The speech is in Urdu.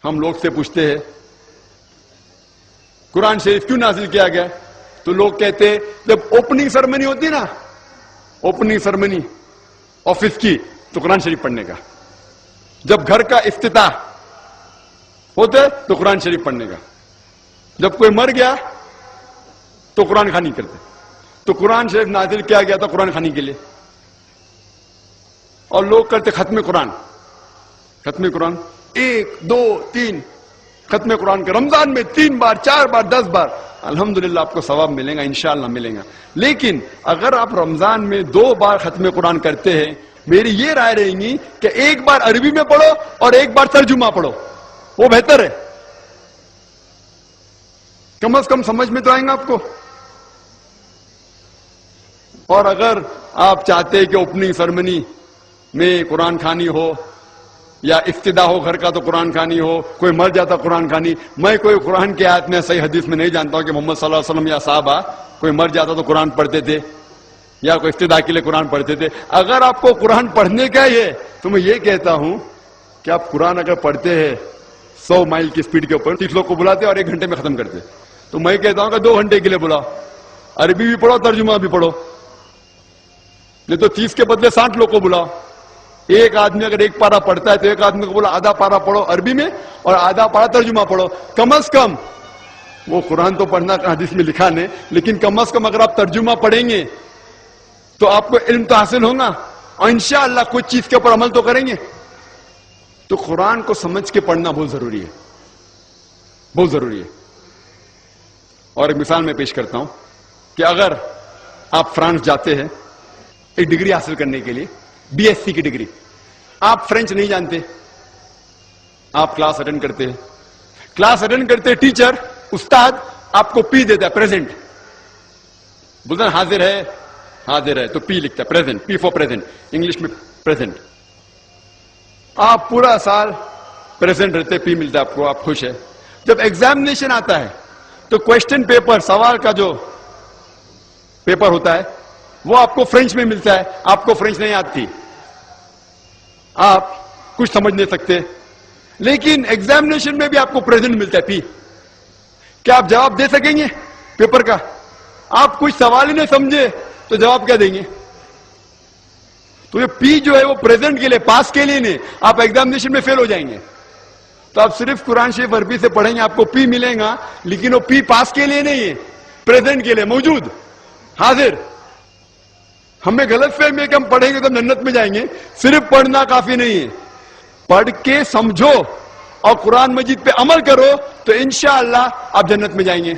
ہم لوگ سے پوچھتے ہیں قرآن شریف کیوں نازل کیا گیا, تو لوگ کہتے ہیں جب اوپننگ سرمنی ہوتی نا, اوپننگ سرمنی آفس کی, تو قرآن شریف پڑھنے کا. جب گھر کا افتتاح ہوتا ہے تو قرآن شریف پڑھنے کا. جب کوئی مر گیا تو قرآن خوانی کرتے. تو قرآن شریف نازل کیا گیا تھا قرآن خوانی کے لیے. اور لوگ کرتے ختم قرآن, ختم قرآن 1 2 3 ختم قرآن کا رمضان میں 3 بار 4 بار 10 بار. الحمدللہ آپ کو ثواب ملے گا, انشاءاللہ ملے گا. لیکن اگر آپ رمضان میں 2 بار ختم قرآن کرتے ہیں, میری یہ رائے رہے گی کہ 1 بار عربی میں پڑھو اور 1 بار ترجمہ پڑھو, وہ بہتر ہے. کم از کم سمجھ میں تو آئیں گا آپ کو. اور اگر آپ چاہتے ہیں کہ اوپننگ سرمنی میں قرآن خوانی ہو یا افتتاح ہو گھر کا تو قرآن خوانی ہو, کوئی مر جاتا قرآن خوانی. میں کوئی قرآن کی آیت میں صحیح حدیث میں نہیں جانتا ہوں کہ محمد صلی اللہ علیہ وسلم یا صحابہ کوئی مر جاتا تو قرآن پڑھتے تھے یا کوئی افتتاح کے لیے قرآن پڑھتے تھے. اگر آپ کو قرآن پڑھنے کا ہی ہے تو میں یہ کہتا ہوں کہ آپ قرآن اگر پڑھتے ہیں 100 مائل کی سپیڈ کے اوپر, 30 لوگ کو بلاتے اور 1 گھنٹے میں ختم کرتے, تو میں کہتا ہوں کہ 2 گھنٹے کے لیے بلاؤ, عربی بھی پڑھو ترجمہ بھی پڑھو. نہیں تو 30 کے بدلے 60 لوگ کو بلاؤ. ایک آدمی اگر 1 پارا پڑھتا ہے تو ایک آدمی کو بولا آدھا پارا پڑھو عربی میں اور آدھا پارا ترجمہ پڑھو. کم از کم وہ قرآن تو پڑھنا حدیث میں لکھا نہیں, لیکن کم از کم اگر آپ ترجمہ پڑھیں گے تو آپ کو علم تو حاصل ہوگا اور انشاءاللہ کچھ چیز کے اوپر عمل تو کریں گے. تو قرآن کو سمجھ کے پڑھنا بہت ضروری ہے, بہت ضروری ہے. اور ایک مثال میں پیش کرتا ہوں کہ اگر آپ فرانس جاتے ہیں ایک ڈگری حاصل کرنے کے لیے, BSc کی ڈگری, آپ فرینچ نہیں جانتے, آپ کلاس اٹینڈ کرتے ہیں, کلاس اٹینڈ کرتے ٹیچر استاد آپ کو پی دیتا ہے, پریزنٹ بولتا ہے حاضر ہے, حاضر ہے تو پی لکھتا ہے, present, P four present, English میں پریزنٹ. آپ پورا سال پریزنٹ رہتے, پی ملتا ہے آپ کو, آپ خوش ہے. جب ایگزامینیشن آتا ہے تو کوشچن پیپر, سوال کا جو پیپر ہوتا ہے وہ آپ کو فرینچ میں ملتا ہے, آپ کو فرینچ نہیں آتی, آپ کچھ سمجھ نہیں سکتے, لیکن ایگزامینیشن میں بھی آپ کو پریزنٹ ملتا ہے, پی. کیا آپ جواب دے سکیں گے پیپر کا؟ آپ کچھ سوال ہی نہیں سمجھے تو جواب کیا دیں گے؟ تو یہ پی جو ہے وہ پریزنٹ کے لیے, پاس کے لیے نہیں, آپ ایگزامینیشن میں فیل ہو جائیں گے. تو آپ صرف قرآن شریف عربی سے پڑھیں گے آپ کو پی ملے گا, لیکن وہ پی پاس کے لیے نہیں ہے, پریزنٹ کے لیے, موجود, حاضر. ہمیں غلط فہمی ہے کہ ہم پڑھیں گے تو ہم جنت میں جائیں گے. صرف پڑھنا کافی نہیں ہے, پڑھ کے سمجھو اور قرآن مجید پہ عمل کرو تو انشاءاللہ آپ جنت میں جائیں گے.